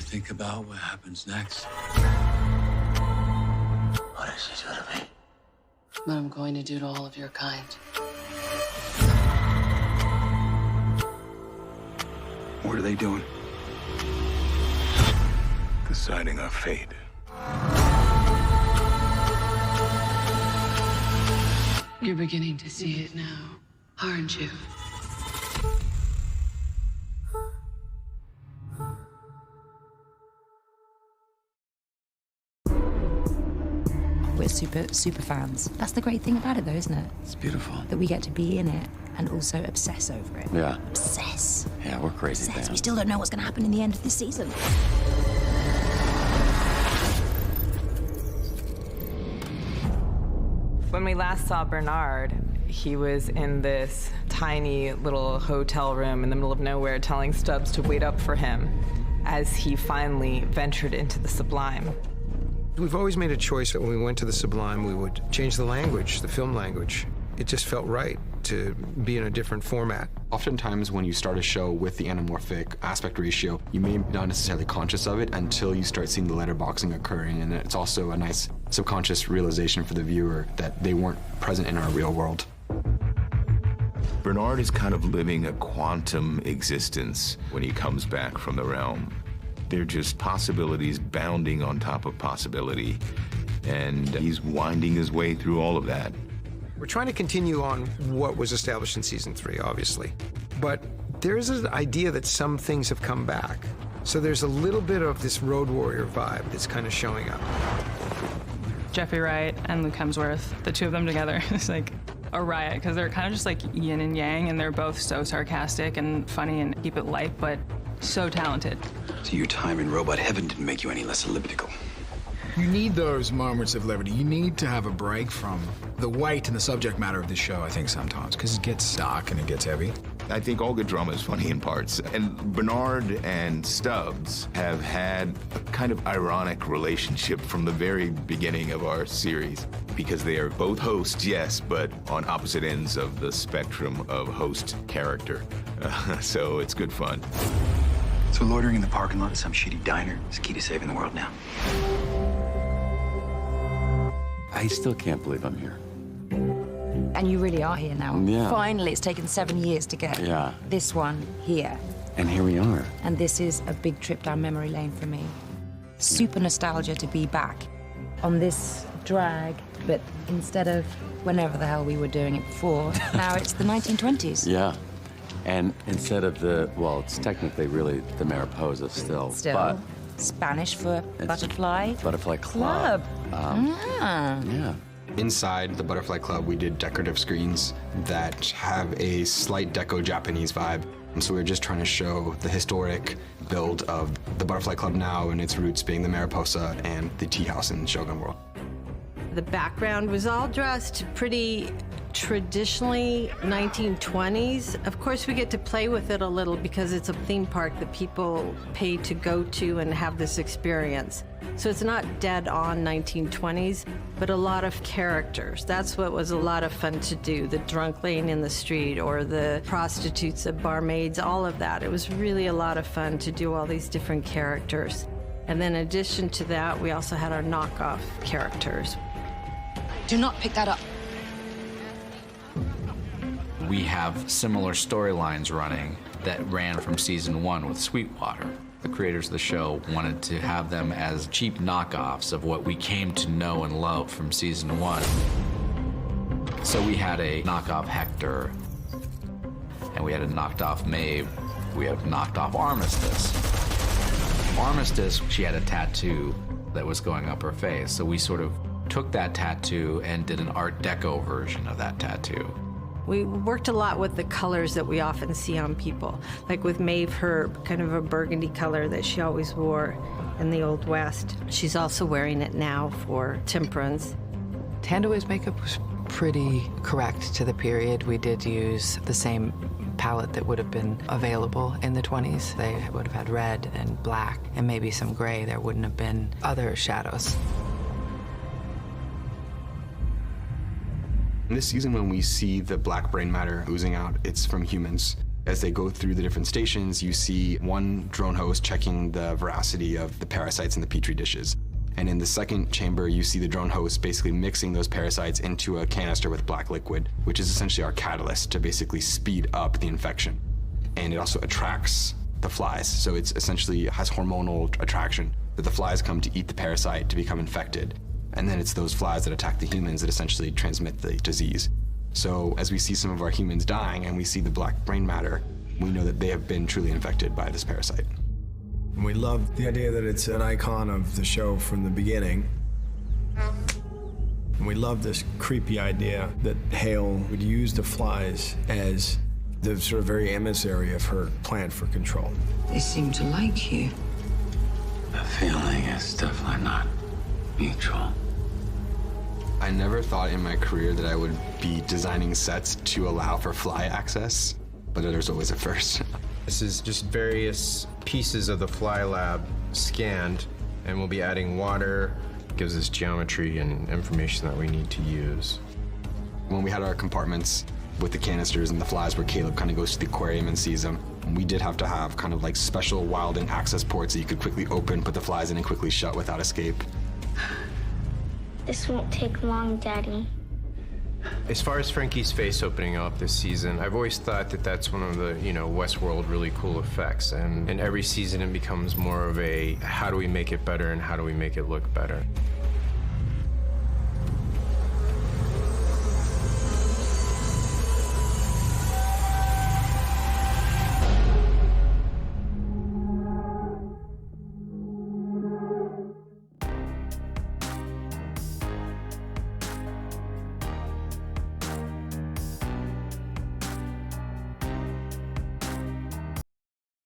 think about what happens next? What does she do to me? What I'm going to do to all of your kind. What are they doing? Deciding our fate. You're beginning to see it now, aren't you? We're super fans. That's the great thing about it, though, isn't it? It's beautiful. That we get to be in it and also obsess over it. Yeah. Obsess. Yeah, we're crazy Obsess. fans. We still don't know what's going to happen in the end of this season. When we last saw Bernard, he was in this tiny little hotel room in the middle of nowhere telling Stubbs to wait up for him as he finally ventured into the sublime. We've always made a choice that when we went to the Sublime, we would change the language, the film language. It just felt right to be in a different format. Oftentimes when you start a show with the anamorphic aspect ratio, you may not necessarily conscious of it until you start seeing the letterboxing occurring, and it's also a nice subconscious realization for the viewer that they weren't present in our real world. Bernard is kind of living a quantum existence when he comes back from the realm. They're just possibilities bounding on top of possibility, and he's winding his way through all of that. We're trying to continue on what was established in season 3, obviously. But there's an idea that some things have come back. So there's a little bit of this Road Warrior vibe that's kind of showing up. Jeffrey Wright and Luke Hemsworth, the two of them together, is like a riot, because they're kind of just like yin and yang, and they're both so sarcastic and funny and keep it light, but so talented. So your time in robot heaven didn't make you any less elliptical. You need those moments of levity. You need to have a break from the weight and the subject matter of the show, I think, sometimes, because it gets dark and it gets heavy. I think all good drama is funny in parts. And Bernard and Stubbs have had a kind of ironic relationship from the very beginning of our series, because they are both hosts, yes, but on opposite ends of the spectrum of host character. So it's good fun. So loitering in the parking lot of some shitty diner is key to saving the world now. I still can't believe I'm here. And you really are here now. Yeah. Finally, it's taken 7 years to get this one here. And here we are. And this is a big trip down memory lane for me. Super nostalgia to be back on this drag, but instead of whenever the hell we were doing it before, now it's the 1920s. Yeah. And instead of the, well, it's technically really the Mariposa still. But Spanish for butterfly. Butterfly Club. Yeah. Inside the Butterfly Club, we did decorative screens that have a slight deco Japanese vibe. And so we were just trying to show the historic build of the Butterfly Club now and its roots being the Mariposa and the tea house in Shogun World. The background was all dressed pretty traditionally 1920s. Of course, we get to play with it a little because it's a theme park that people pay to go to and have this experience. So it's not dead on 1920s, but a lot of characters. That's what was a lot of fun to do. The drunk laying in the street or the prostitutes, the barmaids, all of that. It was really a lot of fun to do all these different characters. And then in addition to that, we also had our knockoff characters. Do not pick that up. We have similar storylines running that ran from season 1 with Sweetwater. The creators of the show wanted to have them as cheap knockoffs of what we came to know and love from season 1. So we had a knockoff Hector, and we had a knocked off Maeve. We had knocked off Armistice. Armistice, she had a tattoo that was going up her face, so we sort of took that tattoo and did an Art Deco version of that tattoo. We worked a lot with the colors that we often see on people. Like with Maeve, her kind of a burgundy color that she always wore in the Old West. She's also wearing it now for Temperance. Thandie's makeup was pretty correct to the period. We did use the same palette that would have been available in the 20s. They would have had red and black and maybe some gray. There wouldn't have been other shadows. In this season, when we see the black brain matter oozing out, it's from humans. As they go through the different stations, you see one drone host checking the veracity of the parasites in the petri dishes. And in the second chamber, you see the drone host basically mixing those parasites into a canister with black liquid, which is essentially our catalyst to basically speed up the infection. And it also attracts the flies. So it's essentially has hormonal attraction, that the flies come to eat the parasite to become infected. And then it's those flies that attack the humans that essentially transmit the disease. So as we see some of our humans dying and we see the black brain matter, we know that they have been truly infected by this parasite. We love the idea that it's an icon of the show from the beginning. And we love this creepy idea that Hale would use the flies as the sort of very emissary of her plan for control. They seem to like you. The feeling is definitely not mutual. I never thought in my career that I would be designing sets to allow for fly access, but there's always a first. This is just various pieces of the Fly Lab scanned, and we'll be adding water. It gives us geometry and information that we need to use. When we had our compartments with the canisters and the flies where Caleb kind of goes to the aquarium and sees them, we did have to have kind of like special wilding access ports that you could quickly open, put the flies in, and quickly shut without escape. This won't take long, Daddy. As far as Frankie's face opening up this season, I've always thought that that's one of the, Westworld really cool effects. And in every season, it becomes more of a, how do we make it better and how do we make it look better?